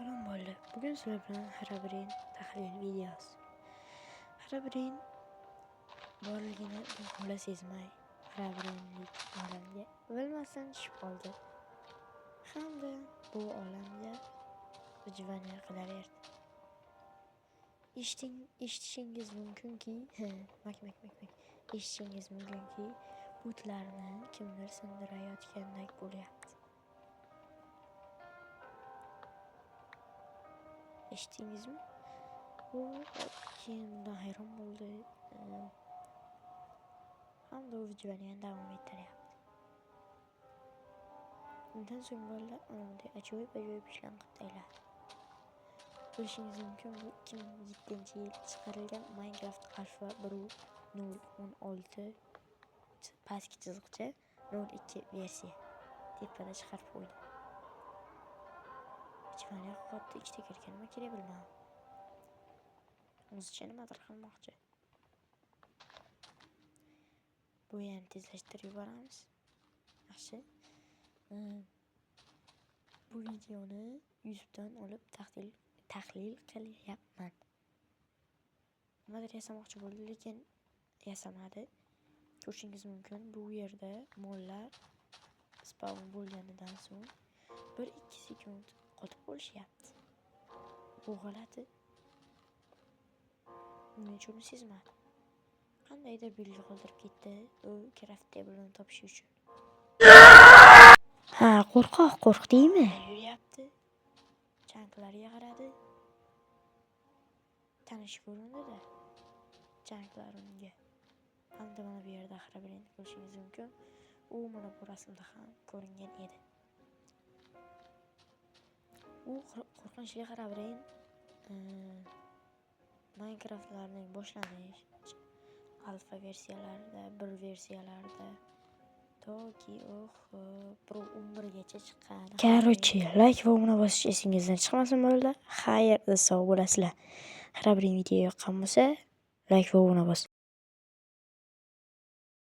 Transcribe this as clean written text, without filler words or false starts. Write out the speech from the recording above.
Salom bo'ldi. Bugun sizlar bilan Herobrine tahlil videosi. Herobrine borligini bu bola sezmay, Herobrine'lik olamga bilmasdan tushib qoldi. Hamda bu olamga vijvana qilaverdi. Eshitishingiz mumkinki, eshitishingiz mumkinki, butlarni kimdir sindirayotgandek bo'lyapti. Eshitdingizmi? U keyin bundan hayron bo'ldi. Hamda u vijvoniyani davom ettiryapti. Undan so'ng bolalar unday ajoyib ishlarni qildilar. Bilishingiz mumkin, bu 2007-yil chiqarilgan Minecraft Alpha 1.0.16 pastki chiziqcha 02 versiya tepada chiqarib qo'ydi. Vijvoniya qotdi ichida kirgan nima kerak bilmadim. O'zicha nimadir qilmoqchi. Bu yana tezlashtirib yuboramiz. Yaxshi. Bu videoni YouTube'dan olib tahlil qilyapman. Nimadir yasamoqchi bo'ldi, lekin yasamadi. Ko'rishingiz mumkin, bu yerda mollar spawn bo'lganidan so'ng 1-2 sekund qotib qolishyapti. Bu g'alati. Nima uchun sezmadi? Qandaydir belgi qoldirib ketdi. U craft table'ni topish uchun. Ha, qo'rqdingmi? Yuryapti. Chanklariga qaradi. Tanish ko'rindi-da. Chanklar unga. Hamda mana bu yerda Herobrine ko'rishingiz mumkin. U mana bu rasmda ham ko'ringan edi. U qo'rqinchli Herobrine Minecraft'larning boshlanish alfa versiyalarida, 1 versiyalarida toki 11 gacha chiqqan. Короче, like va uni bosish esingizdan chiqmasin bo'ldi. Xayrda sog' bo'lasizlar. Herobrine video yoqqan bo'lsa, like va uni bosing.